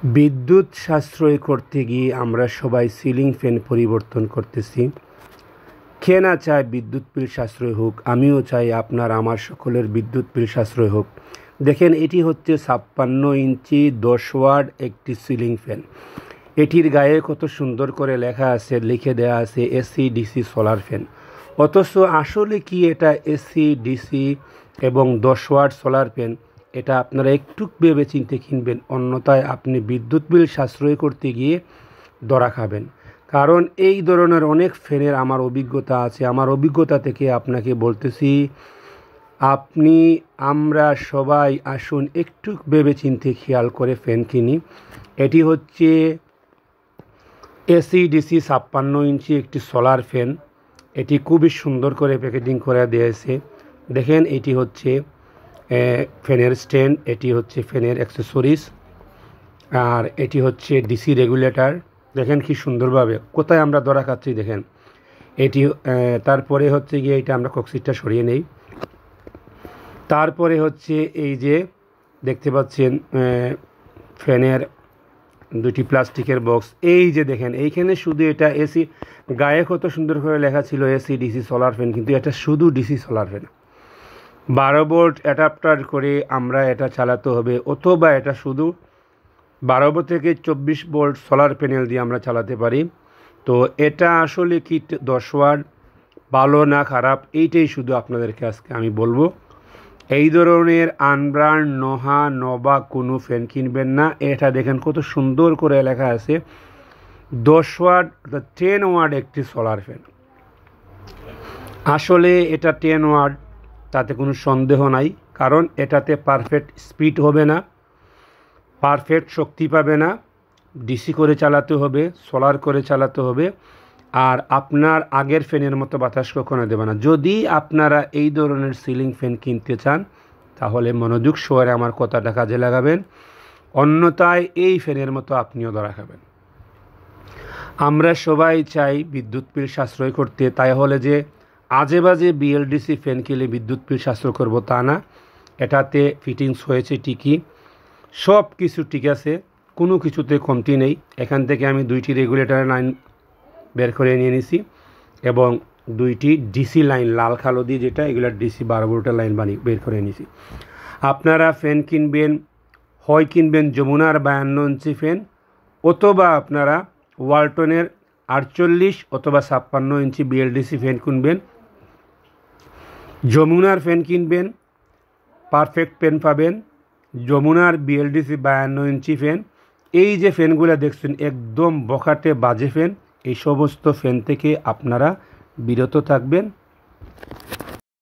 বিদ্যুৎ সাশ্রয় করতে গিয়ে আমরা সবাই সিলিং ফ্যান পরিবর্তন করতেছি। কে না চায় বিদ্যুৎ বিল সাশ্রয় হোক? আমিও চাই আপনার আমার সকলের বিদ্যুৎ বিল সাশ্রয় হোক। দেখেন, এটি হচ্ছে 56 ইঞ্চি 10 ওয়াট একটি সিলিং ফ্যান। এটির গায়ে কত সুন্দর করে লেখা আছে, লিখে দেওয়া আছে এসি ডিসি সোলার ফ্যান। অথচ আসলে কি এটা এসি ডিসি এবং 10 ওয়াট সোলার ফ্যান? এটা আপনারা একটু ভেবে চিন্তে কিনবেন, অন্যথায় আপনি বিদ্যুৎ বিল সাশ্রয় করতে গিয়ে ধরা খাবেন। কারণ এই ধরনের অনেক ফ্যানের আমার অভিজ্ঞতা আছে। আমার অভিজ্ঞতা থেকে আপনাকে বলতেছি, আমরা সবাই আসুন একটু ভেবে চিন্তে খেয়াল করে ফ্যান কিনি। এটি হচ্ছে এসি ডিসি 56 ইঞ্চি একটি সোলার ফ্যান। এটি খুবই সুন্দর করে প্যাকেজিং করে দিয়েছে। দেখেন, এটি হচ্ছে ফ্যানের স্ট্যান্ড, এটি হচ্ছে ফ্যানের অ্যাক্সেসরিজ, আর এটি হচ্ছে ডিসি রেগুলেটর। দেখেন কি সুন্দরভাবে, কোথায় আমরা ধরা খাচ্ছি দেখেন। এটি তারপরে হচ্ছে গিয়ে এটা আমরা কক্সিটটা সরিয়ে নেই। তারপরে হচ্ছে এই যে দেখতে পাচ্ছেন ফ্যানের দুটি প্লাস্টিকের বক্স। এই যে দেখেন, এইখানে শুধু এটা এসি, গায়ে কত সুন্দর করে লেখা ছিল এসি ডিসি সোলার ফ্যান, কিন্তু এটা শুধু DC solar fan. 12 volt adapter করে আমরা এটা চালাতে হবে, অথবা এটা শুধু 12 থেকে 24 ভোল্ট সোলার প্যানেল দিয়ে আমরা চালাতে পারি। তো এটা আসলে কি 10 ওয়াট ভালো না খারাপ, এইটাই শুধু আপনাদেরকে আজকে আমি বলবো। এই ধরনের আনব্র্যান্ড নবা কোনো ফ্যান কিনবেন না। এটা দেখেন কত সুন্দর করে লেখা আছে 10 ওয়াট 10 ওয়াট একটি সোলার ফ্যান। আসলে এটা 10 ওয়াট, তাতে কোনো সন্দেহ নাই। কারণ এটাতে পারফেক্ট স্পিড হবে না, পারফেক্ট শক্তি পাবে না। ডিসি করে চালাতে হবে, সোলার করে চালাতে হবে, আর আপনার আগের ফ্যানের মতো বাতাস কখনো দেবে না। যদি আপনারা এই ধরনের সিলিং ফ্যান কিনতে চান, তাহলে মনোযোগ সহকারে আমার কথাটা কাজে লাগাবেন, অন্যথায় এই ফ্যানের মতো আপনিও ধরা খাবেন। আমরা সবাই চাই বিদ্যুৎ বিল সাশ্রয় করতে, তাই হলে যে আজে বাজে বিএলডিসি ফ্যান কিনলে বিদ্যুৎ বিল সাশ্রয় করব তা না। এটাতে ফিটিংস হয়েছে ঠিকই, সব কিছু ঠিক আছে, কোনো কিছুতে কমতি নেই। এখান থেকে আমি 2টি রেগুলেটরের লাইন বের করে নিয়ে নিছি এবং 2টি ডিসি লাইন লাল কালো দিয়ে, যেটা এগুলো ডিসি 12 ভোল্টের লাইন বের করে নিয়েছি। আপনারা ফ্যান কিনবেন, হয় কিনবেন যমুনার 52 ইঞ্চি ফ্যান, অথবা আপনারা ওয়ালটনের 48 অথবা 56 ইঞ্চি বিএলডিসি ফ্যান কিনবেন। যমুনার ফ্যান কিনবেন, পারফেক্ট ফ্যান পাবেন। যমুনার বিএলডিসি 52 ইঞ্চি ফ্যান, এই যে ফ্যানগুলো দেখছেন একদম বখাটে বাজে ফ্যান, এই সমস্ত ফ্যান থেকে আপনারা বিরত থাকবেন।